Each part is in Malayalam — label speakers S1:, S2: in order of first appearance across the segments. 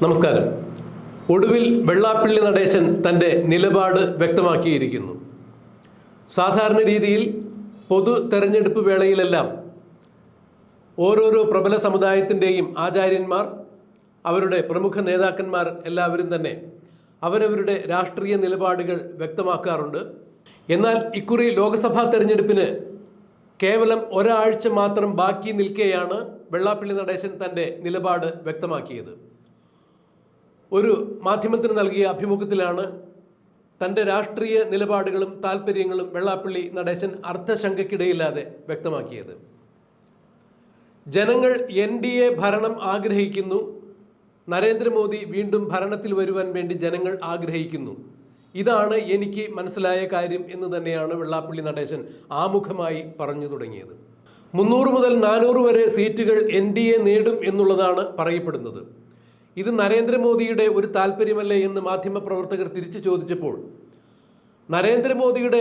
S1: നമസ്കാരം. ഒടുവിൽ വെള്ളാപ്പള്ളി നടേശൻ തൻ്റെ നിലപാട് വ്യക്തമാക്കിയിരിക്കുന്നു. സാധാരണ രീതിയിൽ പൊതു തെരഞ്ഞെടുപ്പ് വേളയിലെല്ലാം ഓരോരോ പ്രബല സമുദായത്തിൻ്റെയും ആചാര്യന്മാർ, അവരുടെ പ്രമുഖ നേതാക്കന്മാർ എല്ലാവരും തന്നെ അവരവരുടെ രാഷ്ട്രീയ നിലപാടുകൾ വ്യക്തമാക്കാറുണ്ട്. എന്നാൽ ഇക്കുറി ലോക്സഭാ തെരഞ്ഞെടുപ്പിന് കേവലം ഒരാഴ്ച മാത്രം ബാക്കി നിൽക്കെയാണ് വെള്ളാപ്പള്ളി നടേശൻ തൻ്റെ നിലപാട് വ്യക്തമാക്കിയത്. ഒരു മാധ്യമത്തിന് നൽകിയ അഭിമുഖത്തിലാണ് തൻ്റെ രാഷ്ട്രീയ നിലപാടുകളും താല്പര്യങ്ങളും വെള്ളാപ്പള്ളി നടേശൻ അർത്ഥശങ്കയ്ക്കിടയില്ലാതെ വ്യക്തമാക്കിയത്. ജനങ്ങൾ NDA ഭരണം ആഗ്രഹിക്കുന്നു, നരേന്ദ്രമോദി വീണ്ടും ഭരണത്തിൽ വരുവാൻ വേണ്ടി ജനങ്ങൾ ആഗ്രഹിക്കുന്നു. ഇതാണ് എനിക്ക് മനസ്സിലായ കാര്യം എന്ന് തന്നെയാണ് വെള്ളാപ്പള്ളി നടേശൻ ആമുഖമായി പറഞ്ഞു തുടങ്ങിയത്. 300 മുതൽ 400 വരെ സീറ്റുകൾ NDA നേടും എന്നുള്ളതാണ് പറയപ്പെടുന്നത്. ഇത് നരേന്ദ്രമോദിയുടെ ഒരു താല്പര്യമല്ലേ എന്ന് മാധ്യമപ്രവർത്തകർ തിരിച്ചു ചോദിച്ചപ്പോൾ നരേന്ദ്രമോദിയുടെ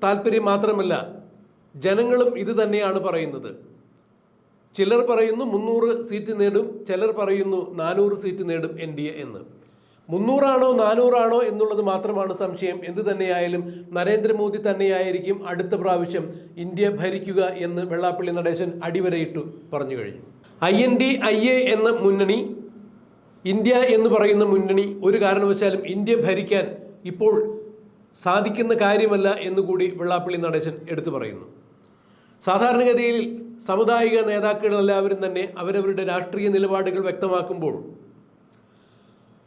S1: താല്പര്യം മാത്രമല്ല, ജനങ്ങളും ഇത് തന്നെയാണ് പറയുന്നത്. ചിലർ പറയുന്നു 300 സീറ്റ് നേടും, ചിലർ പറയുന്നു 400 സീറ്റ് നേടും NDA എന്ന്. 300 ആണോ 400 ആണോ എന്നുള്ളത് മാത്രമാണ് സംശയം. എന്ത് തന്നെയായാലും നരേന്ദ്രമോദി തന്നെയായിരിക്കും അടുത്ത പ്രാവശ്യം ഇന്ത്യ ഭരിക്കുക എന്ന് വെള്ളാപ്പള്ളി നടേശൻ അടിവരയിട്ടു പറഞ്ഞു കഴിഞ്ഞു. INDIA എന്ന മുന്നണി, ഇന്ത്യ എന്ന് പറയുന്ന മുന്നണി ഒരു കാരണവശാലും ഇന്ത്യ ഭരിക്കാൻ ഇപ്പോൾ സാധിക്കുന്ന കാര്യമല്ല എന്നുകൂടി വെള്ളാപ്പള്ളി നടേശൻ എടുത്തു പറയുന്നു. സാധാരണഗതിയിൽ സാമുദായിക നേതാക്കളെല്ലാവരും തന്നെ അവരവരുടെ രാഷ്ട്രീയ നിലപാടുകൾ വ്യക്തമാക്കുമ്പോൾ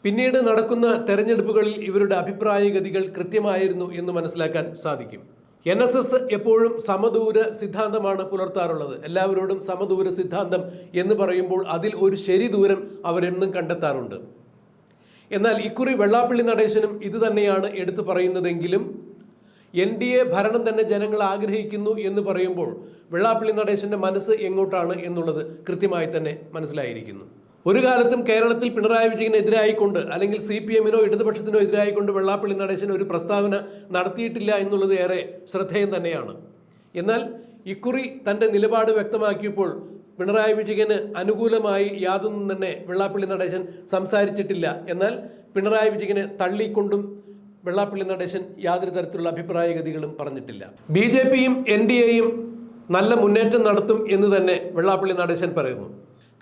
S1: പിന്നീട് നടക്കുന്ന തെരഞ്ഞെടുപ്പുകളിൽ ഇവരുടെ അഭിപ്രായഗതികൾ കൃത്യമായിരുന്നു എന്ന് മനസ്സിലാക്കാൻ സാധിക്കും. NSS എപ്പോഴും സമദൂര സിദ്ധാന്തമാണ് പുലർത്താറുള്ളത്. എല്ലാവരോടും സമദൂര സിദ്ധാന്തം എന്ന് പറയുമ്പോൾ അതിൽ ഒരു ശരി ദൂരം അവരെന്നും കണ്ടെത്താറുണ്ട്. എന്നാൽ ഇക്കുറി വെള്ളാപ്പള്ളി നടേശനും ഇത് തന്നെയാണ് എടുത്തു പറയുന്നതെങ്കിലും NDA ഭരണം തന്നെ ജനങ്ങൾ ആഗ്രഹിക്കുന്നു എന്ന് പറയുമ്പോൾ വെള്ളാപ്പള്ളി നടേശൻ്റെ മനസ്സ് എങ്ങോട്ടാണ് എന്നുള്ളത് കൃത്യമായി തന്നെ മനസ്സിലായിരിക്കുന്നു. ഒരു കാലത്തും കേരളത്തിൽ പിണറായി വിജയനെതിരായിക്കൊണ്ട് അല്ലെങ്കിൽ CPM-നോ ഇടതുപക്ഷത്തിനോ എതിരായിക്കൊണ്ട് വെള്ളാപ്പള്ളി നടേശൻ ഒരു പ്രസ്താവന നടത്തിയിട്ടില്ല എന്നുള്ളത് ഏറെ ശ്രദ്ധേയം തന്നെയാണ്. എന്നാൽ ഇക്കുറി തൻ്റെ നിലപാട് വ്യക്തമാക്കിയപ്പോൾ പിണറായി വിജയന് അനുകൂലമായി യാതൊന്നും തന്നെ വെള്ളാപ്പള്ളി നടേശൻ സംസാരിച്ചിട്ടില്ല. എന്നാൽ പിണറായി വിജയനെ തള്ളിക്കൊണ്ടും വെള്ളാപ്പള്ളി നടേശൻ യാതൊരു തരത്തിലുള്ള അഭിപ്രായഗതികളും പറഞ്ഞിട്ടില്ല. BJP-യും NDA-യും നല്ല മുന്നേറ്റം നടത്തും എന്ന് തന്നെ വെള്ളാപ്പള്ളി നടേശൻ പറയുന്നു.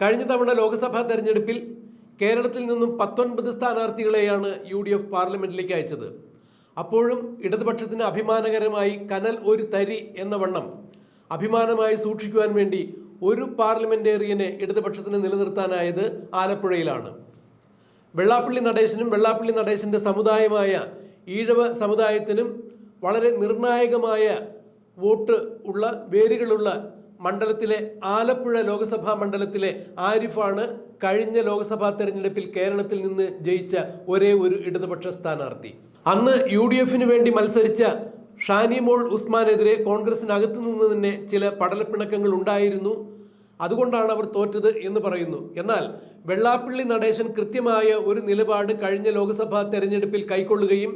S1: കഴിഞ്ഞ തവണ ലോക്സഭാ തെരഞ്ഞെടുപ്പിൽ കേരളത്തിൽ നിന്നും 19 സ്ഥാനാർത്ഥികളെയാണ് UDF പാർലമെന്റിലേക്ക് അയച്ചത്. അപ്പോഴും ഇടതുപക്ഷത്തിന് അഭിമാനകരമായി കനൽ ഒരു തരി എന്ന വണ്ണം അഭിമാനമായി സൂക്ഷിക്കുവാൻ വേണ്ടി ഒരു പാർലമെന്റേറിയനെ ഇടതുപക്ഷത്തിന് നിലനിർത്താനായത് ആലപ്പുഴയിലാണ്. വെള്ളാപ്പള്ളി നടേശനും വെള്ളാപ്പള്ളി നടേശൻ്റെ സമുദായമായ ഈഴവ സമുദായത്തിനും വളരെ നിർണായകമായ വോട്ട് ഉള്ള വേരുകളുള്ള മണ്ഡലത്തിലെ ആലപ്പുഴ ലോക്സഭാ മണ്ഡലത്തിലെ ആരിഫാണ് കഴിഞ്ഞ ലോക്സഭാ തെരഞ്ഞെടുപ്പിൽ കേരളത്തിൽ നിന്ന് ജയിച്ച ഒരേ ഒരു ഇടതുപക്ഷ സ്ഥാനാർത്ഥി. അന്ന് UDF-ന് വേണ്ടി മത്സരിച്ച ഷാനിമോൾ ഉസ്മാനെതിരെ കോൺഗ്രസിനകത്തു നിന്ന് തന്നെ ചില പടലപ്പിണക്കങ്ങൾ ഉണ്ടായിരുന്നു. അതുകൊണ്ടാണ് അവർ തോറ്റത് എന്ന് പറയുന്നു. എന്നാൽ വെള്ളാപ്പള്ളി നടേശൻ കൃത്യമായ ഒരു നിലപാട് കഴിഞ്ഞ ലോക്സഭാ തെരഞ്ഞെടുപ്പിൽ കൈക്കൊള്ളുകയും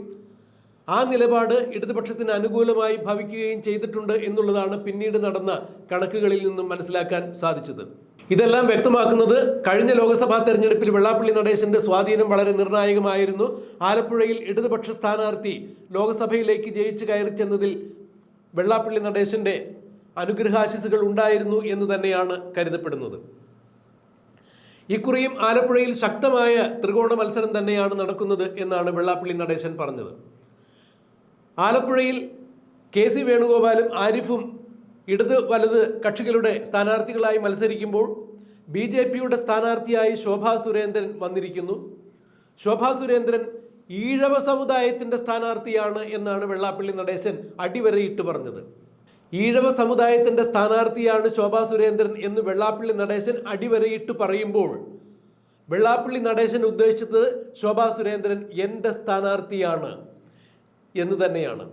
S1: ആ നിലപാട് ഇടതുപക്ഷത്തിന് അനുകൂലമായി ഭവിക്കുകയും ചെയ്തിട്ടുണ്ട് എന്നുള്ളതാണ് പിന്നീട് നടന്ന കണക്കുകളിൽ നിന്നും മനസ്സിലാക്കാൻ സാധിച്ചത്. ഇതെല്ലാം വ്യക്തമാക്കുന്നത് കഴിഞ്ഞ ലോക്സഭാ തെരഞ്ഞെടുപ്പിൽ വെള്ളാപ്പള്ളി നടേശന്റെ സ്വാധീനം വളരെ നിർണായകമായിരുന്നു. ആലപ്പുഴയിൽ ഇടതുപക്ഷ സ്ഥാനാർത്ഥി ലോക്സഭയിലേക്ക് ജയിച്ചു കയറി ചെന്നതിൽ വെള്ളാപ്പള്ളി നടേശന്റെ അനുഗ്രഹാശിസുകൾ ഉണ്ടായിരുന്നു എന്ന് തന്നെയാണ് കരുതപ്പെടുന്നത്. ഇക്കുറിയും ആലപ്പുഴയിൽ ശക്തമായ ത്രികോണ മത്സരം തന്നെയാണ് നടക്കുന്നത് എന്നാണ് വെള്ളാപ്പള്ളി നടേശൻ പറഞ്ഞത്. ആലപ്പുഴയിൽ KC വേണുഗോപാലും ആരിഫും ഇടത് വലത് കക്ഷികളുടെ സ്ഥാനാർത്ഥികളായി മത്സരിക്കുമ്പോൾ BJP-യുടെ സ്ഥാനാർത്ഥിയായി ശോഭാ സുരേന്ദ്രൻ വന്നിരിക്കുന്നു. ശോഭാ സുരേന്ദ്രൻ ഈഴവ സമുദായത്തിൻ്റെ സ്ഥാനാർത്ഥിയാണ് എന്നാണ് വെള്ളാപ്പള്ളി നടേശൻ അടിവരയിട്ട് പറഞ്ഞത്. ഈഴവ സമുദായത്തിൻ്റെ സ്ഥാനാർത്ഥിയാണ് ശോഭാ സുരേന്ദ്രൻ എന്ന് വെള്ളാപ്പള്ളി നടേശൻ അടിവരയിട്ട് പറയുമ്പോൾ വെള്ളാപ്പള്ളി നടേശൻ ഉദ്ദേശിച്ചത് ശോഭാ സുരേന്ദ്രൻ എൻ്റെ സ്ഥാനാർത്ഥിയാണ് എന്ന് തന്നെയാണ്.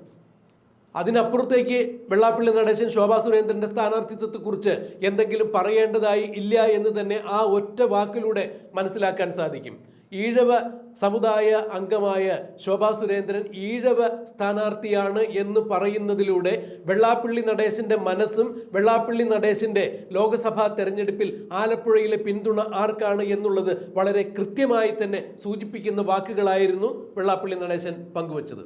S1: അതിനപ്പുറത്തേക്ക് വെള്ളാപ്പള്ളി നടേശൻ ശോഭാ സുരേന്ദ്രൻ്റെ സ്ഥാനാർത്ഥിത്വത്തെക്കുറിച്ച് എന്തെങ്കിലും പറയേണ്ടതായി ഇല്ല എന്ന് തന്നെ ആ ഒറ്റ വാക്കിലൂടെ മനസ്സിലാക്കാൻ സാധിക്കും. ഈഴവ സമുദായ അംഗമായ ശോഭാ സുരേന്ദ്രൻ ഈഴവ സ്ഥാനാർത്ഥിയാണ് എന്ന് പറയുന്നതിലൂടെ വെള്ളാപ്പള്ളി നടേശന്റെ മനസ്സും വെള്ളാപ്പള്ളി നടേശന്റെ ലോക്സഭാ തെരഞ്ഞെടുപ്പിൽ ആലപ്പുഴയിലെ പിന്തുണ ആർക്കാണ് എന്നുള്ളത് വളരെ കൃത്യമായി തന്നെ സൂചിപ്പിക്കുന്ന വാക്കുകളായിരുന്നു വെള്ളാപ്പള്ളി നടേശൻ പങ്കുവച്ചത്.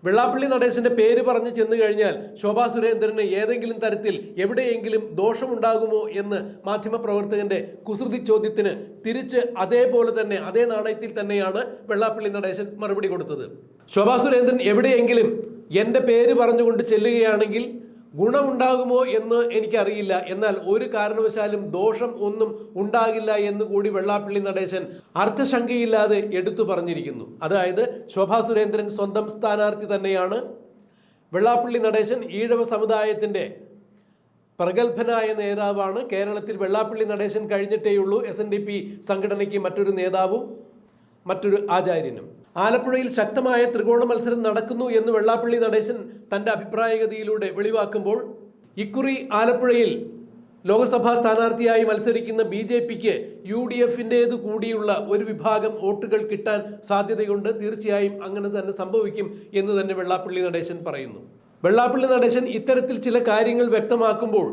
S1: വെള്ളാപ്പള്ളി നടേശന്റെ പേര് പറഞ്ഞ് ചെന്നു കഴിഞ്ഞാൽ ശോഭാ സുരേന്ദ്രന് ഏതെങ്കിലും തരത്തിൽ എവിടെയെങ്കിലും ദോഷമുണ്ടാകുമോ എന്ന് മാധ്യമപ്രവർത്തകന്റെ കുസൃതി ചോദ്യത്തിന് തിരിച്ച് അതേപോലെ തന്നെ അതേ നാണയത്തിൽ തന്നെയാണ് വെള്ളാപ്പള്ളി നടേശൻ മറുപടി കൊടുത്തത്. ശോഭാ സുരേന്ദ്രൻ എവിടെയെങ്കിലും എൻ്റെ പേര് പറഞ്ഞുകൊണ്ട് ചെല്ലുകയാണെങ്കിൽ ഗുണമുണ്ടാകുമോ എന്ന് എനിക്കറിയില്ല, എന്നാൽ ഒരു കാരണവശാലും ദോഷം ഒന്നും ഉണ്ടാകില്ല എന്ന് കൂടി വെള്ളാപ്പള്ളി നടേശൻ അർത്ഥശങ്കയില്ലാതെ എടുത്തു പറഞ്ഞിരിക്കുന്നു. അതായത് ശോഭാ സുരേന്ദ്രൻ സ്വന്തം സ്ഥാനാർത്ഥി തന്നെയാണ്. വെള്ളാപ്പള്ളി നടേശൻ ഈഴവ സമുദായത്തിൻ്റെ പ്രഗത്ഭനായ നേതാവാണ്. കേരളത്തിൽ വെള്ളാപ്പള്ളി നടേശൻ കഴിഞ്ഞിട്ടേയുള്ളൂ SNDP സംഘടനയ്ക്ക് മറ്റൊരു നേതാവും മറ്റൊരു ആചാര്യനും. ആലപ്പുഴയിൽ ശക്തമായ ത്രികോണ മത്സരം നടക്കുന്നു എന്ന് വെള്ളാപ്പള്ളി നടേശൻ തൻ്റെ അഭിപ്രായഗതിയിലൂടെ വെളിവാക്കുമ്പോൾ ഇക്കുറി ആലപ്പുഴയിൽ ലോക്സഭാ സ്ഥാനാർത്ഥിയായി മത്സരിക്കുന്ന BJPക്ക് UDFൻ്റേതു കൂടിയുള്ള ഒരു വിഭാഗം വോട്ടുകൾ കിട്ടാൻ സാധ്യതയുണ്ട്. തീർച്ചയായും അങ്ങനെ തന്നെ സംഭവിക്കും എന്ന് തന്നെ വെള്ളാപ്പള്ളി നടേശൻ പറയുന്നു. വെള്ളാപ്പള്ളി നടേശൻ ഇത്തരത്തിൽ ചില കാര്യങ്ങൾ വ്യക്തമാക്കുമ്പോൾ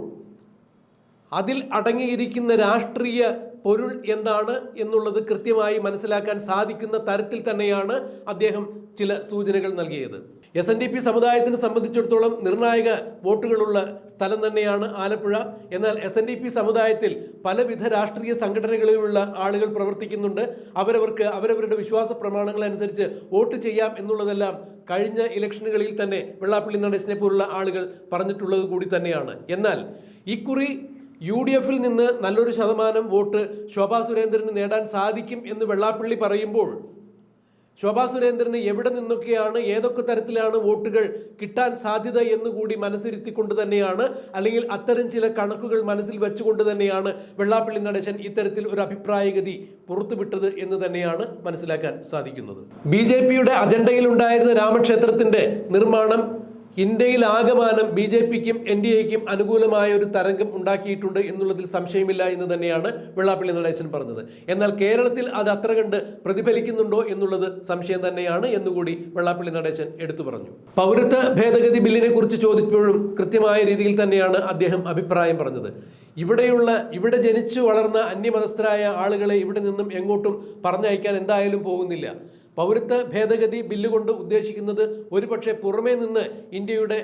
S1: അതിൽ അടങ്ങിയിരിക്കുന്ന രാഷ്ട്രീയ പൊരുൾ എന്താണ് എന്നുള്ളത് കൃത്യമായി മനസ്സിലാക്കാൻ സാധിക്കുന്ന തരത്തിൽ തന്നെയാണ് അദ്ദേഹം ചില സൂചനകൾ നൽകിയത്. SNDP സമുദായത്തിനെ സംബന്ധിച്ചിടത്തോളം നിർണായക വോട്ടുകളുള്ള സ്ഥലം തന്നെയാണ് ആലപ്പുഴ. എന്നാൽ SNDP സമുദായത്തിൽ പലവിധ രാഷ്ട്രീയ സംഘടനകളിലുള്ള ആളുകൾ പ്രവർത്തിക്കുന്നുണ്ട്. അവരവരുടെ വിശ്വാസ പ്രമാണങ്ങൾ അനുസരിച്ച് വോട്ട് ചെയ്യാം എന്നുള്ളതെല്ലാം കഴിഞ്ഞ ഇലക്ഷനുകളിൽ തന്നെ വെള്ളാപ്പള്ളി നടേശനെ പോലുള്ള ആളുകൾ പറഞ്ഞിട്ടുള്ളത് കൂടി തന്നെയാണ്. എന്നാൽ ഇക്കുറി UDFിൽ നിന്ന് നല്ലൊരു ശതമാനം വോട്ട് ശോഭാ സുരേന്ദ്രന് നേടാൻ സാധിക്കും എന്ന് വെള്ളാപ്പള്ളി പറയുമ്പോൾ ശോഭാ സുരേന്ദ്രന് എവിടെ നിന്നൊക്കെയാണ് ഏതൊക്കെ തരത്തിലാണ് വോട്ടുകൾ കിട്ടാൻ സാധ്യത എന്നുകൂടി മനസ്സിരുത്തിക്കൊണ്ട് തന്നെയാണ്, അല്ലെങ്കിൽ അത്തരം ചില കണക്കുകൾ മനസ്സിൽ വെച്ചുകൊണ്ട് തന്നെയാണ് വെള്ളാപ്പള്ളി നടേശൻ ഇത്തരത്തിൽ ഒരു അഭിപ്രായഗതി പുറത്തുവിട്ടത് എന്ന് തന്നെയാണ് മനസ്സിലാക്കാൻ സാധിക്കുന്നത്. BJPയുടെ അജണ്ടയിൽ ഉണ്ടായിരുന്ന രാമക്ഷേത്രത്തിന്റെ നിർമ്മാണം ഇന്ത്യയിൽ ആകമാനം BJPക്കും NDAയ്ക്കും അനുകൂലമായ ഒരു തരംഗം ഉണ്ടാക്കിയിട്ടുണ്ട് എന്നുള്ളതിൽ സംശയമില്ല എന്ന് തന്നെയാണ് വെള്ളാപ്പള്ളി നടേശൻ പറഞ്ഞത്. എന്നാൽ കേരളത്തിൽ അത് അത്ര കണ്ട് പ്രതിഫലിക്കുന്നുണ്ടോ എന്നുള്ളത് സംശയം തന്നെയാണ് എന്നുകൂടി വെള്ളാപ്പള്ളി നടേശൻ എടുത്തു പറഞ്ഞു. പൗരത്വ ഭേദഗതി ബില്ലിനെ കുറിച്ച് ചോദിച്ചപ്പോഴും കൃത്യമായ രീതിയിൽ തന്നെയാണ് അദ്ദേഹം അഭിപ്രായം പറഞ്ഞത്. ഇവിടെ ജനിച്ചു വളർന്ന അന്യമതസ്ഥരായ ആളുകളെ ഇവിടെ നിന്നും എങ്ങോട്ടും പറഞ്ഞയക്കാൻ എന്തായാലും പോകുന്നില്ല. പൗരത്വ ഭേദഗതി ബില്ല് കൊണ്ട് ഉദ്ദേശിക്കുന്നത് ഒരുപക്ഷെ പുറമേ നിന്ന് ഇന്ത്യയുടെ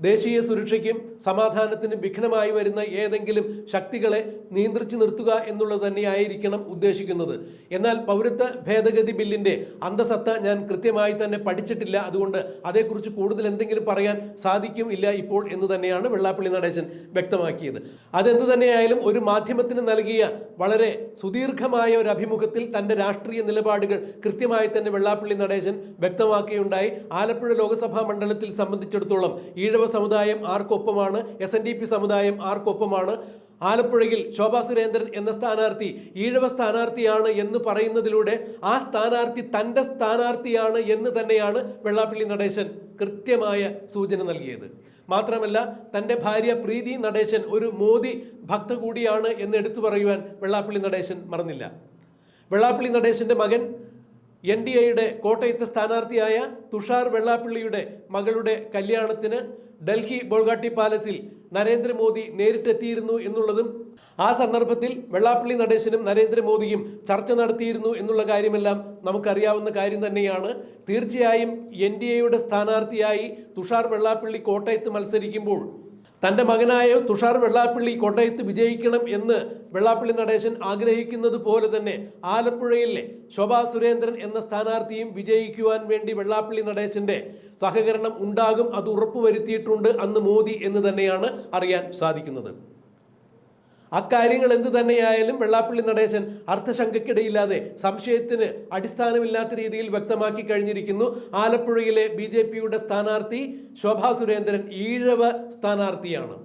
S1: ദേശീയ സുരക്ഷയ്ക്കും സമാധാനത്തിനും വിഘ്നമായി വരുന്ന ഏതെങ്കിലും ശക്തികളെ നിയന്ത്രിച്ചു നിർത്തുക എന്നുള്ളത് തന്നെയായിരിക്കണം ഉദ്ദേശിക്കുന്നത്. എന്നാൽ പൗരത്വ ഭേദഗതി ബില്ലിൻ്റെ അന്തസത്ത ഞാൻ കൃത്യമായി തന്നെ പഠിച്ചിട്ടില്ല. അതുകൊണ്ട് അതേക്കുറിച്ച് കൂടുതൽ എന്തെങ്കിലും പറയാൻ സാധിക്കും ഇല്ല ഇപ്പോൾ എന്ന് തന്നെയാണ് വെള്ളാപ്പള്ളി നടേശൻ വ്യക്തമാക്കിയത്. അതെന്ത് തന്നെയായാലും ഒരു മാധ്യമത്തിന് നൽകിയ വളരെ സുദീർഘമായ ഒരു അഭിമുഖത്തിൽ തൻ്റെ രാഷ്ട്രീയ നിലപാടുകൾ കൃത്യമായി തന്നെ വെള്ളാപ്പള്ളി നടേശൻ വ്യക്തമാക്കുകയുണ്ടായി. ആലപ്പുഴ ലോക്സഭാ മണ്ഡലത്തിൽ സംബന്ധിച്ചിടത്തോളം ഈഴവ സമുദായം ആർക്കൊപ്പമാണ്, SNDP സമുദായം ആർക്കൊപ്പമാണ്, ആലപ്പുഴയിൽ ശോഭാ സുരേന്ദ്രൻ എന്ന സ്ഥാനാർത്ഥി ഈഴവ സ്ഥാനാർത്ഥിയാണ് എന്ന് പറയുന്നതിലൂടെ ആ സ്ഥാനാർത്ഥി തൻ്റെ സ്ഥാനാർത്ഥിയാണ് എന്ന് തന്നെയാണ് വെള്ളാപ്പള്ളി നടേശൻ കൃത്യമായ സൂചന നൽകിയത്. മാത്രമല്ല തൻ്റെ ഭാര്യ പ്രീതി നടേശൻ ഒരു മോദി ഭക്ത കൂടിയാണ് എന്ന് എടുത്തു പറയുവാൻ വെള്ളാപ്പള്ളി നടേശൻ മറന്നില്ല. വെള്ളാപ്പള്ളി നടേശൻ്റെ മകൻ NDAയുടെ കോട്ടയത്തെ സ്ഥാനാർത്ഥിയായ തുഷാർ വെള്ളാപ്പള്ളിയുടെ മകളുടെ കല്യാണത്തിന് ഡൽഹി ബോൾഗാട്ടി പാലസിൽ നരേന്ദ്രമോദി നേരിട്ടെത്തിയിരുന്നു എന്നുള്ളതും ആ സന്ദർഭത്തിൽ വെള്ളാപ്പള്ളി നടേശനും നരേന്ദ്രമോദിയും ചർച്ച നടത്തിയിരുന്നു എന്നുള്ള കാര്യമെല്ലാം നമുക്കറിയാവുന്ന കാര്യം തന്നെയാണ്. തീർച്ചയായും NDAയുടെ സ്ഥാനാർത്ഥിയായി തുഷാർ വെള്ളാപ്പള്ളി കോട്ടയത്ത് മത്സരിക്കുമ്പോൾ തൻ്റെ മകനായ തുഷാർ വെള്ളാപ്പള്ളി കോട്ടയത്ത് വിജയിക്കണം എന്ന് വെള്ളാപ്പള്ളി നടേശൻ ആഗ്രഹിക്കുന്നത് പോലെ തന്നെ ആലപ്പുഴയിലെ ശോഭാ സുരേന്ദ്രൻ എന്ന സ്ഥാനാർത്ഥിയും വിജയിക്കുവാൻ വേണ്ടി വെള്ളാപ്പള്ളി നടേശൻ്റെ സഹകരണം ഉണ്ടാകും. അത് ഉറപ്പുവരുത്തിയിട്ടുണ്ട് അന്ന് മോദി എന്ന് തന്നെയാണ് അറിയാൻ സാധിക്കുന്നത്. അക്കാര്യങ്ങൾ എന്ത് തന്നെയായാലും വെള്ളാപ്പള്ളി നടേശൻ അർത്ഥശങ്കയ്ക്കിടയില്ലാതെ സംശയത്തിന് അടിസ്ഥാനമില്ലാത്ത രീതിയിൽ വ്യക്തമാക്കി കഴിഞ്ഞിരിക്കുന്നു. ആലപ്പുഴയിലെ BJPയുടെ സ്ഥാനാർത്ഥി ശോഭാ സുരേന്ദ്രൻ ഈഴവ സ്ഥാനാർത്ഥിയാണ്.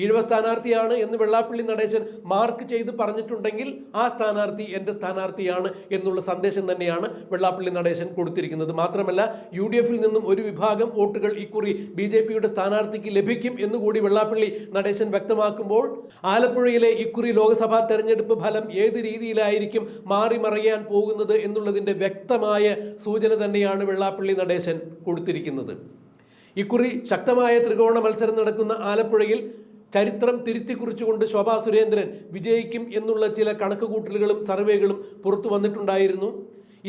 S1: ഈഴവ സ്ഥാനാർത്ഥിയാണ് എന്ന് വെള്ളാപ്പള്ളി നടേശൻ മാർക്ക് ചെയ്ത് പറഞ്ഞിട്ടുണ്ടെങ്കിൽ ആ സ്ഥാനാർത്ഥി എൻ്റെ സ്ഥാനാർത്ഥിയാണ് എന്നുള്ള സന്ദേശം തന്നെയാണ് വെള്ളാപ്പള്ളി നടേശൻ കൊടുത്തിരിക്കുന്നത്. മാത്രമല്ല UDF നിന്നും ഒരു വിഭാഗം വോട്ടുകൾ ഇക്കുറി BJPയുടെ സ്ഥാനാർത്ഥിക്ക് ലഭിക്കും എന്നുകൂടി വെള്ളാപ്പള്ളി നടേശൻ വ്യക്തമാക്കുമ്പോൾ ആലപ്പുഴയിലെ ഇക്കുറി ലോക്സഭാ തെരഞ്ഞെടുപ്പ് ഫലം ഏത് രീതിയിലായിരിക്കും മാറി മറിയാൻ പോകുന്നത് എന്നുള്ളതിൻ്റെ വ്യക്തമായ സൂചന തന്നെയാണ് വെള്ളാപ്പള്ളി നടേശൻ കൊടുത്തിരിക്കുന്നത്. ഇക്കുറി ശക്തമായ ത്രികോണ മത്സരം നടക്കുന്ന ആലപ്പുഴയിൽ ചരിത്രം തിരുത്തിക്കുറിച്ചുകൊണ്ട് ശോഭാ സുരേന്ദ്രൻ വിജയിക്കും എന്നുള്ള ചില കണക്കുകൂട്ടലുകളും സർവേകളും പുറത്തു വന്നിട്ടുണ്ടായിരുന്നു.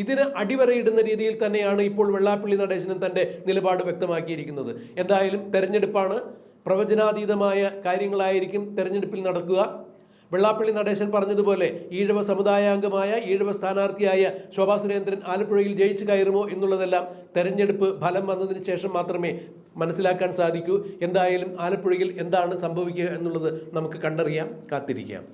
S1: ഇതിന് അടിവരയിടുന്ന രീതിയിൽ തന്നെയാണ് ഇപ്പോൾ വെള്ളാപ്പള്ളി നടേശനും തൻ്റെ നിലപാട് വ്യക്തമാക്കിയിരിക്കുന്നത്. എന്തായാലും തെരഞ്ഞെടുപ്പാണ്, പ്രവചനാതീതമായ കാര്യങ്ങളായിരിക്കും തെരഞ്ഞെടുപ്പിൽ നടക്കുക. വെള്ളാപ്പള്ളി നടേശൻ പറഞ്ഞതുപോലെ ഈഴവ സമുദായാംഗമായ ഈഴവ സ്ഥാനാർത്ഥിയായ ശോഭാ സുരേന്ദ്രൻ ആലപ്പുഴയിൽ ജയിച്ചു കയറുമോ എന്നുള്ളതെല്ലാം തെരഞ്ഞെടുപ്പ് ഫലം വന്നതിന് ശേഷം മാത്രമേ മനസ്സിലാക്കാൻ സാധിക്കൂ. എന്തായാലും ആലപ്പുഴയിൽ എന്താണ് സംഭവിക്കുക എന്നുള്ളത് നമുക്ക് കണ്ടറിയാം, കാത്തിരിക്കാം.